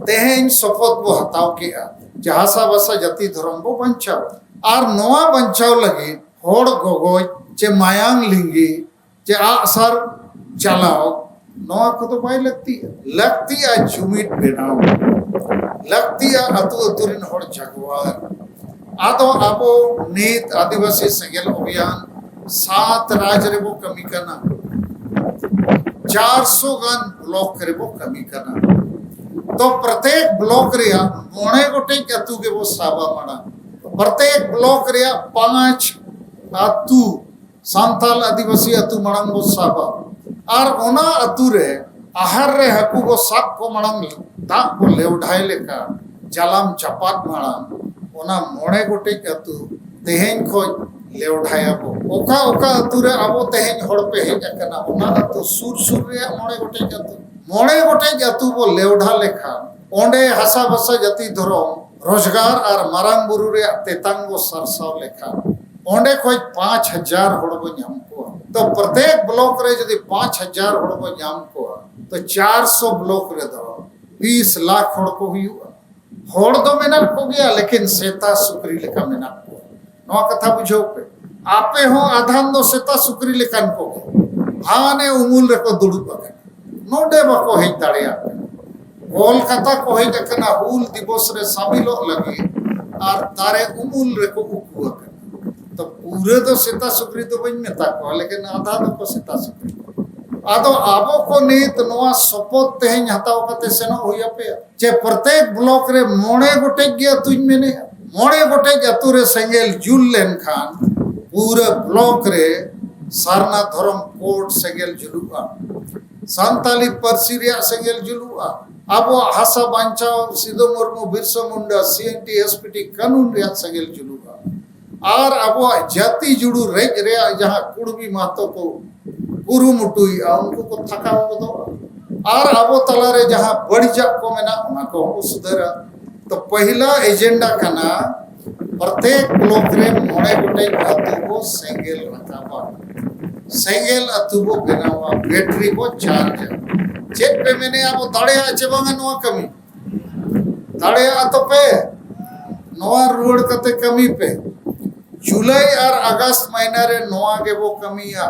तेहेन शपथ बो हताव के जे हासा भाषा जाति धर्म बो बंचाव और नोआ बंचाव लगे होड़ गगोज चे मायांग लिंगी चे आसर चलाओ नोआ को तो बाय लगती है जुमिट बेनाव लगती है अतु अतुरिन होड़ जगवार आदो आबो नीत आदिवासी सेंगेल अभियान 7 राज्य रे बो कमी करना 400 गान ब्लॉक रे बो कमी करना तो प्रत्येक ब्लॉक रे मोणे गोटे अतु के वो साबा माना प्रत्येक ब्लॉक रे 5 अतु सांताल आदिवासी अतु मणंग बो साबा और ओना अतु रे आहार रे हकु को साब को मणंग दा को लेवढाई लेका जालाम चपात मणंग ओना मोणे गोटे अतु तेहेन को लेवढाया बो ओका ओका अतु रे आबो तेहेन होड़ पे हेज कना ओना अतु सुर रे मोणे गोटे अतु बो लेवढा लेखा ओंडे हासा भाषा जाति धर्म रोजगार और मारांग बुरु रे तेतांग बो सरसाव लेखा ओंडे कोई 5000 होड़ बो नाम को तो प्रत्येक ब्लॉक रे यदि 5000 होड़ बो नाम को तो 400 ब्लॉक रे दो 20 लाख होड़ को हुआ होड़ दो मेना को गया लेकिन सेता सुकरी लेका मेना को नवा कथा बुझो पे आपे हो आधान दो सेता सुकरी लेकान को हाने उमुल रे को दुड़ु बगे नोडे बको हेज दाड़िया कोलकाता को हेज कना हुल दिवस रे शामिलो लगी और तारे उमुल रे को उकुआ तो पूरे तो सेता सुकरी तो बन में ताको लेकिन आधा तो को सेता सुकरी आदो आबो को नीत नोआ सपोत तेहेन हताव कते सेनो होया पे जे प्रत्येक ब्लॉक रे मोणे गोटे गया तुज मेने मोणे गोटे अतु रे सेंगेल जुल लेन खान पूरे ब्लॉक रे सारना धर्म कोट सेंगेल जुलुआ सांताली परसी रे सेंगेल जुलुआ आबो हासा बांचाव सिदो मुर्मू बिरसा मुंडा सीएनटी एसपीटी कानून रे सेंगेल जुलुआ और आबो जाति जुड़ू रेज रे जहां कुड़बी मातो को कुरुमुटुई उनको को थका दो और आबो तला रे जहां बड़जा को मेना उना को सुधरा तो पहला एजेंडा कना प्रत्येक ब्लॉक रे मोणे गोटे अतु को सेंगेल रखावा सेंगेल अतु को बनावा बैटरी को चार्ज चेक पे मैंने आबो दाड़े आचे बांगा नोआ कमी दाड़े आ तो पे नोआ रोड कते कमी पे जुलाई और अगस्त महीना रे नोआ के वो कमिया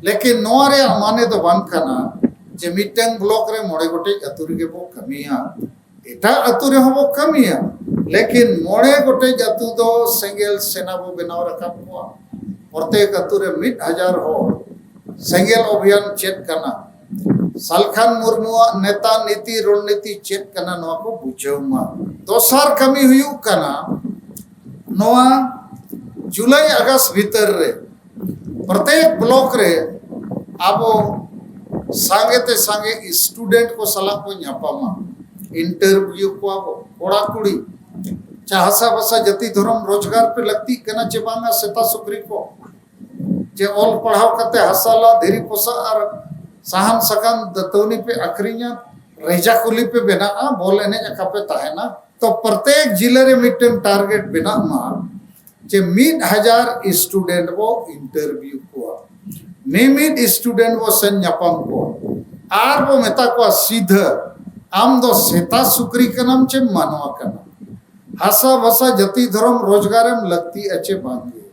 लेकिन नोआ रे माने तो बंद करना जे मिटंग ब्लॉक रे मोड़े गोटे अतु रे वो कमिया एटा अतु रे वो कमिया लेकिन मोड़े गोटे अतु दो सेंगेल सेना बो बनाव रखा हुआ प्रत्येक अतु रे 1000 हो सेंगेल अभियान चेक करना सालखान मुर्मुआ नेता नीति रणनीति चेक करना नोआ को बुझाउमा दोसर कमी हुयु करना नोआ जुलाई अगस्त भीतर रे प्रत्येक ब्लॉक रे आबो सांगे ते सांगे स्टूडेंट को सलाह को न्यापामा इंटरव्यू को आबो कोड़ा कुड़ी चाहसा बसा जाति धर्म रोजगार पे लगती कना चेबांगा सेता सुकरी को जे ऑल पढ़ाव करते हसाला धीरी पोसा और साहन सकान दतौनी पे अखरिया रेजा कुली पे बेना बोल एने जका पे ताहेना तो प्रत्येक जिले रे मिटन टारगेट बिना मा जे 1000 स्टूडेंट वो इंटरव्यू को निमित स्टूडेंट वो सन न्यापम को आर वो मेता को सीधा आम दो सेता सुकरी कनम चे मानवा कना हासा भाषा जाति धर्म रोजगार में लगती अच्छे बांगे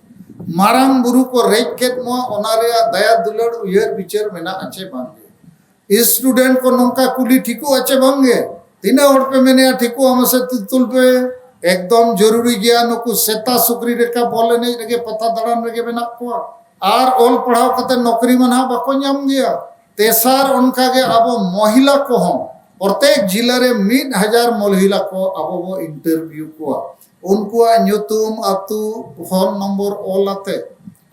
मारांग बुरु को रेज केट मो ओनारे दया दुलड़ उयर विचार मेना अच्छे बांगे स्टूडेंट को नौका कुली ठीको अच्छे बांगे तीना ओर पे मैंने ठीको हमसे तुल पे एकदम जरूरी गया नुकु सेता सुकरी रेखा बोले नहीं रगे पता दड़ान रगे बना को आर ओल पढ़ाव कते नौकरी मना बाको नाम गया तेसार उनका के अब महिला को हम प्रत्येक जिला रे 1000 महिला को अब वो इंटरव्यू को उनको न्यूतुम अतु फोन नंबर ओलाते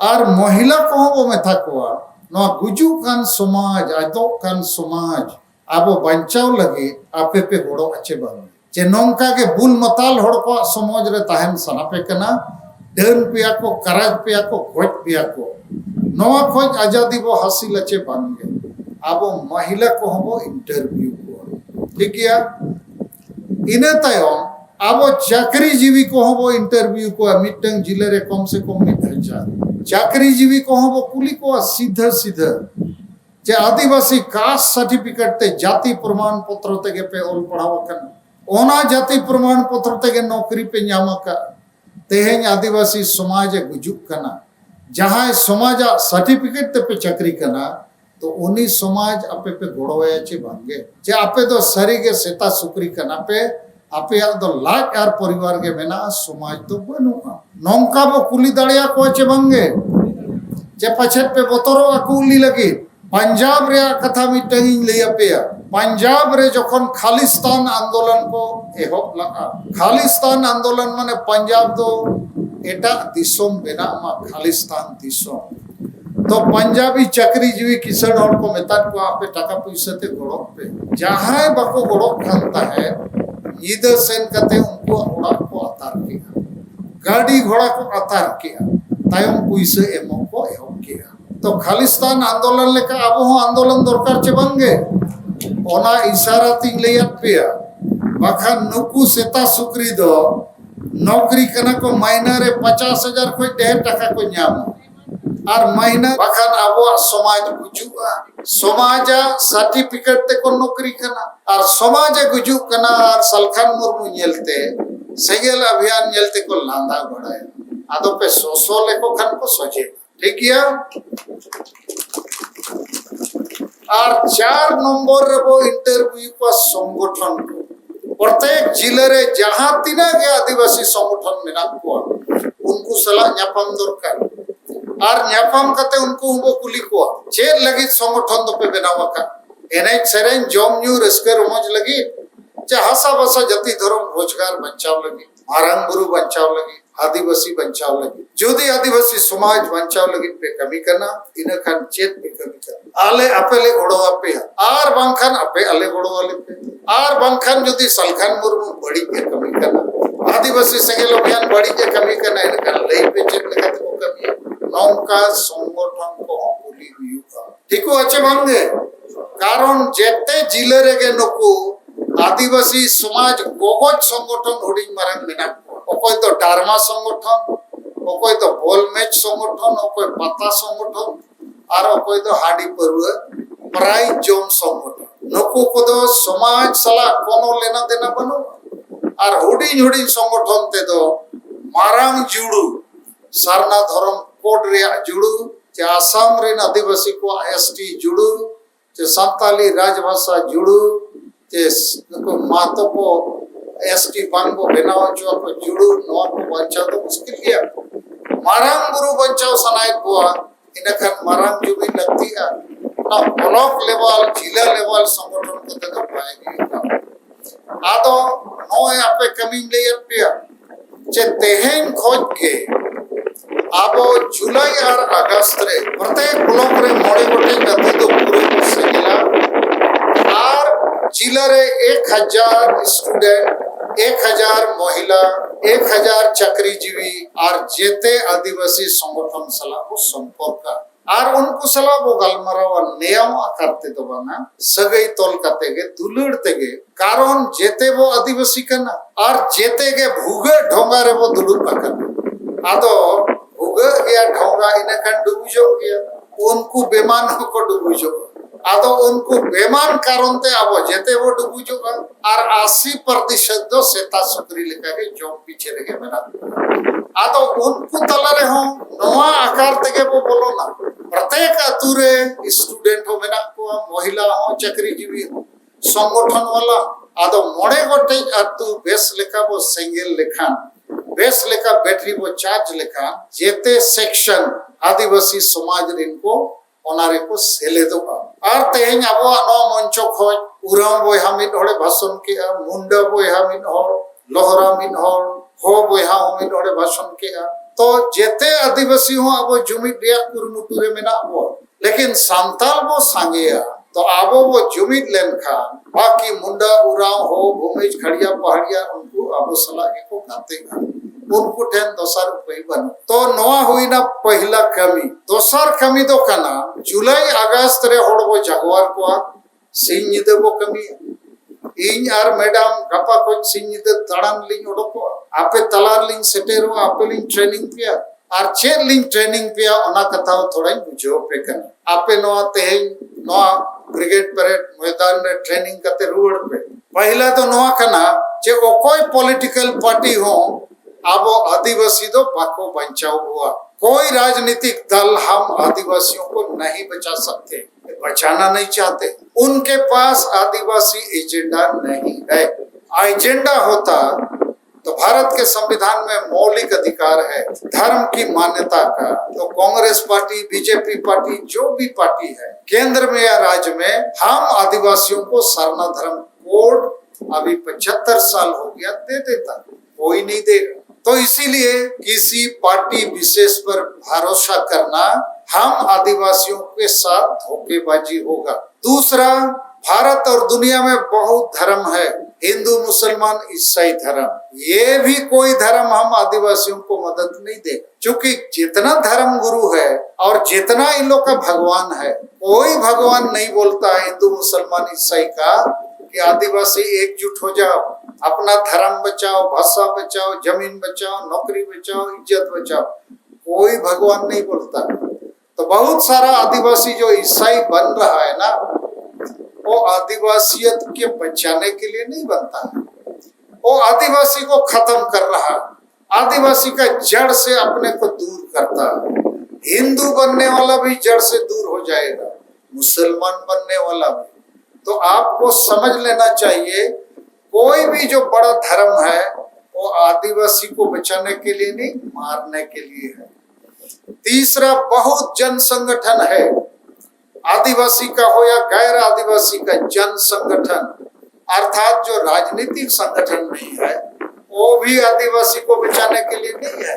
और महिला को वो मेथा को नो गुजु कान समाज आदो कान समाज अब बंचाव लगे आपे पे गोड़ो अच्छे बन जे नोंका के बुल मताल होड़ को समाज रे ताहन सनापे कना डन पिया को कराज पिया को गोज पिया को नवा खोज आजादी वो हासिल अच्छे बन गए अब महिला को हम इंटरव्यू को ठीक है इने तायम अब चाकरी जीवी को हम इंटरव्यू को मिटंग जिले रे कम से कम 1000 चाकरी जीवी को हम कुली को सीधा सीधा जे आदिवासी कास्ट सर्टिफिकेट ते जाति प्रमाण पत्र ते के पे ओल पढ़ाव कन ओना जाति प्रमाण पत्र तेगे नौकरी पे ᱧᱟᱢ का तेहें आदिवासी समाज गुजुक कना जहां समाज सर्टिफिकेट ते पे चक्री कना तो उन्हीं समाज आपे पे गोड़ोया चे भांगे जे आपे तो सरी के सेता सुकरी कना पे आपे तो लाख यार परिवार के मेना समाज तो बनुआ नौका बो कुली दाड़िया को चे भांगे जे पछत पे बोतरो कुली लगी पंजाब रे कथा मिटंग ले पे पंजाब रे जखन खालिस्तान आंदोलन को एहब लगा खालिस्तान आंदोलन माने पंजाब दो एटा दिसोम बेना मा खालिस्तान दिसोम तो पंजाबी चक्री जीवी किसान और को मेता को आपे टाका पैसा ते गोड़ो पे जहां बको गोड़ो खानता है ईद सेन कते उनको ओड़ा को अतार किया गाड़ी घोड़ा को अतार किया तायम पैसा एमो को एहब किया तो खालिस्तान आंदोलन लेका अब हो आंदोलन दरकार चे बंगे ओना इशारा तिंग लेयत पेया बाखा नुकु सेता सुकरी दो नौकरी कना को महीना रे 50,000 कोई 1.5 टका को ᱧाम और महीना बाखान अब समाज गुजुआ समाज सर्टिफिकेट ते को नौकरी कना और समाज गुजु कना और सलखान मुर्मू नेलते सेगेल अभियान नेलते को लांदा घोड़ाए आदो पे सोसो लेको खान को सोचे ठीक है और 4 नंबर रे वो इंटरव्यू को संगठन प्रत्येक जिले रे जहां तीना के आदिवासी संगठन मेना को उनको सलाह ᱧᱟᱯᱟᱢ दरकार और ᱧᱟᱯᱟᱢ कते उनको वो कुली को चेर लगी संगठन तो पे बनावा का एने सेरेन जम न्यू रस्के रोमज लगी जे हसा बसा जति धर्म रोजगार बचाव लगी मारंग गुरु बचाव लगी आदिवासी बचाव लगी जोदी आदिवासी समाज बचाव लगी पे कमी करना इन खान चेत पे कमी करना आले अपेले घोड़ो आपे आर बांखान अपे आले घोड़ो वाले पे आर बांखान जोदी सलखान मुर्मू बड़ी के कमी करना आदिवासी संगेल अभियान बड़ी के कमी करना इन खान लई पे चेत लेका तो कमी नौका संगठन को कुली हुआ ठीको अच्छे भांगे कारण जेते जिले रे के नुकु आदिवासी समाज गोगोज संगठन हुडिंग मारंग मेना ओकोय तो डारमा संगठन ओकोय तो बोल मैच संगठन ओकोय पता संगठन और ओकोय तो हाडी परवा प्राइज जोम संगठन नुकु को दो समाज सला कोनो लेना देना बनो और हुडिंग हुडिंग संगठन ते दो मारंग जुड़ू सारना धर्म कोड रे जुड़ू जे आसाम रे आदिवासी को एसटी जुड़ू जे संताली राजभाषा जुड़ू जे मातो को एसटी बांगो बनाओ जो को जुड़ू नो को बचाओ तो मुश्किल गया मारंग गुरु बचाओ सनाय को इनखन मारंग जो भी लगती है ना ब्लॉक लेवल जिला लेवल संगठन को तो पाएगी आदो नो आपे कमी ले पे जे तेहेन खोज के आबो जुलाई और अगस्त रे प्रत्येक ब्लॉक रे मोड़े गोटे गति तो पूरे से मिला और जिला रे 1000 स्टूडेंट 1000 महिला 1000 चक्रीजीवी और जेते आदिवासी संगठन सला को संपर्क और उनको सला वो गलमरावा नियम करते तो बना सगई तोल करते के दुलड़ते के कारण जेते वो आदिवासी कना और जेते के भूगे ढोंगा रे वो दुलुड़ करना आदो भूगे गया ढोंगा इनखान डुबुजो गया उनको बेमान को डुबुजो आदो उनको बेमान कारण ते अब जेते वो डुबुजो और 80% दो सेता सुकरी लेका के जॉब पीछे रह गए मेरा आदो उनको तला रे हो नवा आकार तेगे वो बोलो ना प्रत्येक अतुरे स्टूडेंट हो मेना को महिला हो चक्रीजीवी हो संगठन वाला आदो मोड़े गोटे अतु बेस लेका वो सिंगल लेखा बेस लेका बैटरी वो चार्ज लेखा जेते सेक्शन आदिवासी समाज रिन को ओनारे को सेले दो और तेहें अब नो मंचो खोज उराव बोया मिन होड़े भाषण किया मुंडा बोया मिन होड़ लोहरा मिन होड़ हो बोया मिन होड़े भाषण किया तो जेते आदिवासी हो अब जुमिद रिया कुरुमुटु रे मेना वो लेकिन सांताल वो सांगेया तो अब वो जुमिद लेन खान बाकी मुंडा उराव हो भूमिज खड़िया पहाड़िया उनको अब सलाह को गाते उनको ठेन दोसर उपाय बन तो नवा हुई ना पहला कमी दोसर कमी दो कना जुलाई अगस्त रे होड़बो जगवार को सिंह निदे वो कमी इन आर मैडम गपा को सिंह निदे तड़ान लिंग ओडको आपे तलार लिंग सेटेरो आपे लिंग ट्रेनिंग पिया और चेर लिंग ट्रेनिंग पिया ओना कथा थोड़ा बुझो पे कना आपे नवा तेहें नवा ब्रिगेड परेड मैदान रे ट्रेनिंग करते रुआड़ पे पहला तो नवा कना जे ओकोई पॉलिटिकल पार्टी हो आबो आदिवासी दो बाको बचाओ हुआ कोई राजनीतिक दल हम आदिवासियों को नहीं बचा सकते बचाना नहीं चाहते उनके पास आदिवासी एजेंडा नहीं है एजेंडा होता तो भारत के संविधान में मौलिक अधिकार है धर्म की मान्यता का तो कांग्रेस पार्टी बीजेपी पार्टी जो भी पार्टी है केंद्र में या राज्य में हम आदिवासियों को सरना धर्म कोड अभी 75 साल हो गया दे देता कोई नहीं देगा तो इसीलिए किसी पार्टी विशेष पर भरोसा करना हम आदिवासियों के साथ धोखेबाजी होगा। दूसरा, भारत और दुनिया में बहुत धर्म है, हिंदू मुसलमान ईसाई धर्म, ये भी कोई धर्म हम आदिवासियों को मदद नहीं देगा क्योंकि जितना धर्म गुरु है और जितना इन लोग का भगवान है कोई भगवान नहीं बोलता है हिंदू मुसलमान ईसाई का कि आदिवासी एकजुट हो जाओ अपना धर्म बचाओ भाषा बचाओ जमीन बचाओ नौकरी बचाओ इज्जत बचाओ कोई भगवान नहीं बोलता। तो बहुत सारा आदिवासी जो ईसाई बन रहा है ना वो आदिवासियत के बचाने के लिए नहीं बनता है वो आदिवासी को खत्म कर रहा है आदिवासी का जड़ से अपने को दूर करता है। हिंदू बनने वाला भी जड़ से दूर हो जाएगा मुसलमान बनने वाला भी। तो आपको समझ लेना चाहिए कोई भी जो बड़ा धर्म है वो आदिवासी को बचाने के लिए नहीं मारने के लिए है। तीसरा, बहुत जन संगठन है आदिवासी का हो या गैर आदिवासी का जन संगठन अर्थात जो राजनीतिक संगठन नहीं है वो भी आदिवासी को बचाने के लिए नहीं है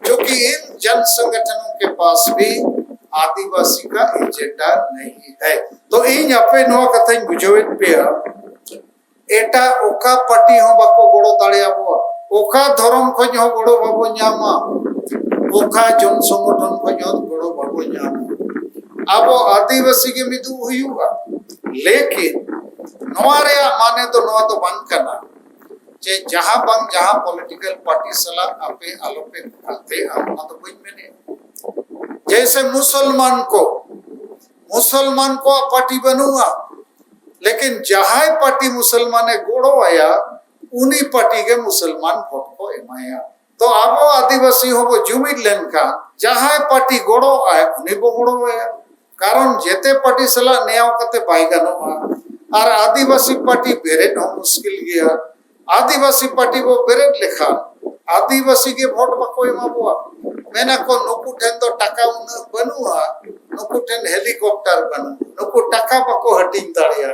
क्योंकि इन जन संगठनों के पास भी आदिवासी का एजेंडा नहीं है। तो इन अपे नवा कथा बुझावेद पे एटा ओका पार्टी हो बाको गोड़ो दाड़ेयाबो ओका धर्म खज हो गोड़ो बाबो न्यामा ओका जन संगठन खज हो गोड़ो बाबो न्यामा अब आदिवासी के मिदु हुयुगा लेकिन नवा रे माने तो नवा तो बंद करना जे जहां बंग जहां पॉलिटिकल पार्टी सला आपे आलोपे खाते हम तो कोई में जैसे मुसलमान को पार्टी बनूंगा लेकिन जहां पार्टी मुसलमान गोड़ो आया उन्हीं पार्टी के मुसलमान वोट को एमाया तो अब आदिवासी हो वो जुमिद लेन का जहां पार्टी गोड़ो आए उन्हीं को गोड़ो आया कारण जेते पार्टी सला न्याय कते बाय गानोगा और आदिवासी पार्टी बेरेट हो मुश्किल गया आदिवासी पार्टी को बेरेट लेखा आदिवासी के वोट बाको एमाबुआ मेना को नुकु ठेन तो टाका उन बनुआ नुकु ठेन हेलीकॉप्टर बनु नुकु टाका बाको हटिंग दाड़िया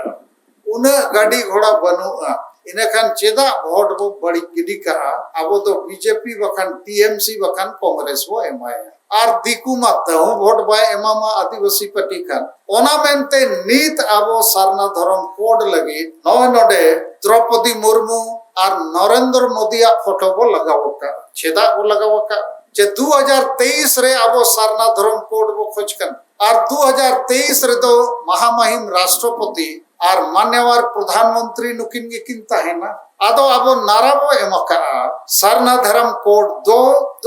उन गाड़ी घोड़ा बनुआ इने खान चेदा वोट बो बड़ी गिडी का अब तो बीजेपी बखान टीएमसी बखान कांग्रेस वो एमाया और दिकु माते हो vote by एमामा Adivasi party Khan ओना मेनते नीत आबो सरना धर्म कोड लगी नय नडे द्रौपदी मुर्मू और नरेंद्र मोदी फोटो बो लगावका चेदा बो लगावका जे 2023 रे आबो सरना धर्म कोड बो खोजकन और 2023 रे तो महामहिम राष्ट्रपति और मान्यवर प्रधानमंत्री नुकिन के किंता है ना आदो आबो नाराबो एमका सरना धर्म कोड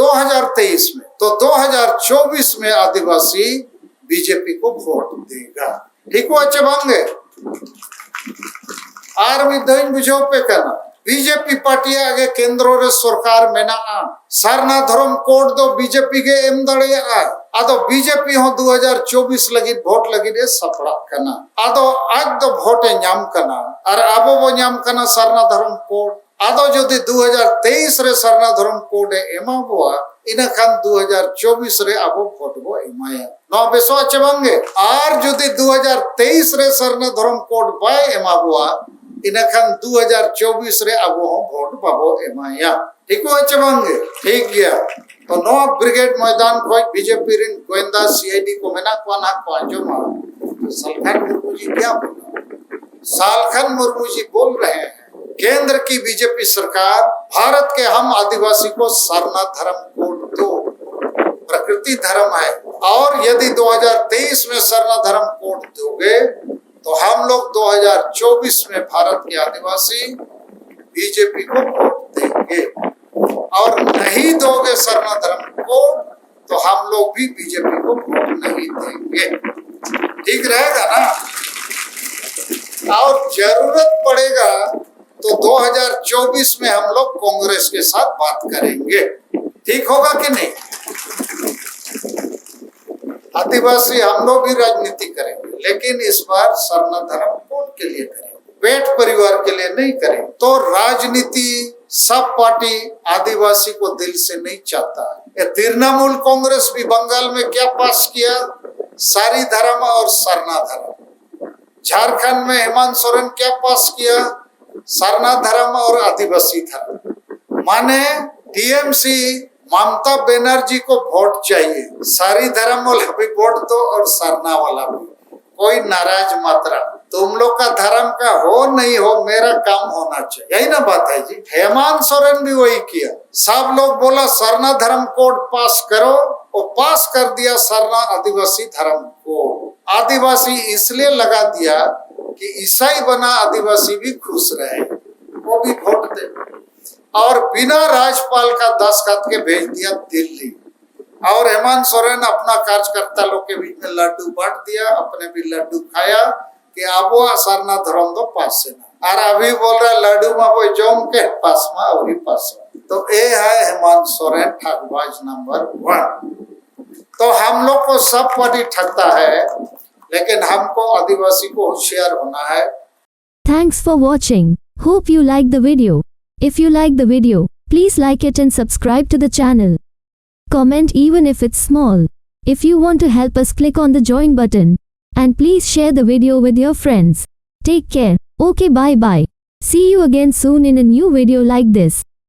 2023 में तो 2024 में आदिवासी बीजेपी को वोट देगा ठीक हो अच्छे बांगे आर भी दिन बुझो पे करना बीजेपी पार्टी आगे केंद्र रे सरकार मेना सरना धर्म कोड दो बीजेपी के एम दड़े आदो बीजेपी हो 2024 लगी वोट लगी रे सपड़ा कना आदो आज दो वोट नाम कना और आबो बो नाम कना सरना धर्म कोड आदो जदि 2023 रे सरना धर्म कोड एमा बोआ इना खान 2024 रे आबो वोट बो एमाया नो बेसो अच्छे बांगे और जदि 2023 रे सरना धर्म कोड बाय एमा बोआ इना खान 2024 रे आबो वोट पाबो एमाया ठीक हो अच्छे बांगे ठीक गया तो नो ब्रिगेड मैदान खोज बीजेपी रिन गोविंदा सीआईडी को मेना को ना को अंजुमा सालखन मुर्मू जी क्या बोला सालखन मुर्मू जी बोल रहे हैं केंद्र की बीजेपी सरकार भारत के हम आदिवासी को सरना धर्म कोड दो प्रकृति धर्म है और यदि 2023 में सरना धर्म कोड दोगे तो हम लोग 2024 में भारत के आदिवासी बीजेपी को वोट देंगे और नहीं दोगे सरना धर्म कोड तो हम लोग भी बीजेपी को वोट नहीं देंगे। ठीक रहेगा ना? और जरूरत पड़ेगा तो 2024 में हम लोग कांग्रेस के साथ बात करेंगे, ठीक होगा कि नहीं? आदिवासी हम लोग भी राजनीति करेंगे, लेकिन इस बार सरना धर्म कोड के लिए करेंगे, पेट परिवार के लिए नहीं करेंगे। तो राजनीति सब पार्टी आदिवासी को दिल से नहीं चाहता है। तृणमूल कांग्रेस भी बंगाल में क्या पास किया? सारी धर्म और सरना धर्म। झारखंड में हेमंत सोरेन क्या पास किया? सरना धर्म और आदिवासी धर्म। माने टीएमसी ममता बनर्जी को वोट चाहिए, सारी धर्म वाला भी वोट दो और सरना वाला भी, कोई नाराज मत रहो। तुम लोग का धर्म का हो नहीं हो, मेरा काम होना चाहिए, यही ना बात है जी। हेमंत सोरेन भी वही किया, सब लोग बोला सरना धर्म कोड पास करो, वो पास कर दिया सरना आदिवासी धर्म कोड। आदिवासी इसलिए लगा दिया कि ईसाई बना आदिवासी भी खुश रहे, वो भी वोट दे, और बिना राज्यपाल का दस्तखत के भेज दिया दिल्ली। और हेमंत सोरेन अपना कार्यकर्ता लोग के बीच में लड्डू बांट दिया, अपने भी लड्डू खाया कि अब वो सरना धर्म दो पास से ना, और अभी बोल रहा लड्डू में वो जम के पास में और ही पास में। तो ये है हेमंत सोरेन ठगबाज नंबर 1। तो हम लोग को सब पार्टी ठगता है, लेकिन हमको आदिवासी को होशियार होना है। Thanks for watching. Hope you like the video. If you like the video, please like it and subscribe to the channel. Comment even if it's small. If you want to help us, click on the join button. And please share the video with your friends. Take care. Okay, bye bye. See you again soon in a new video like this.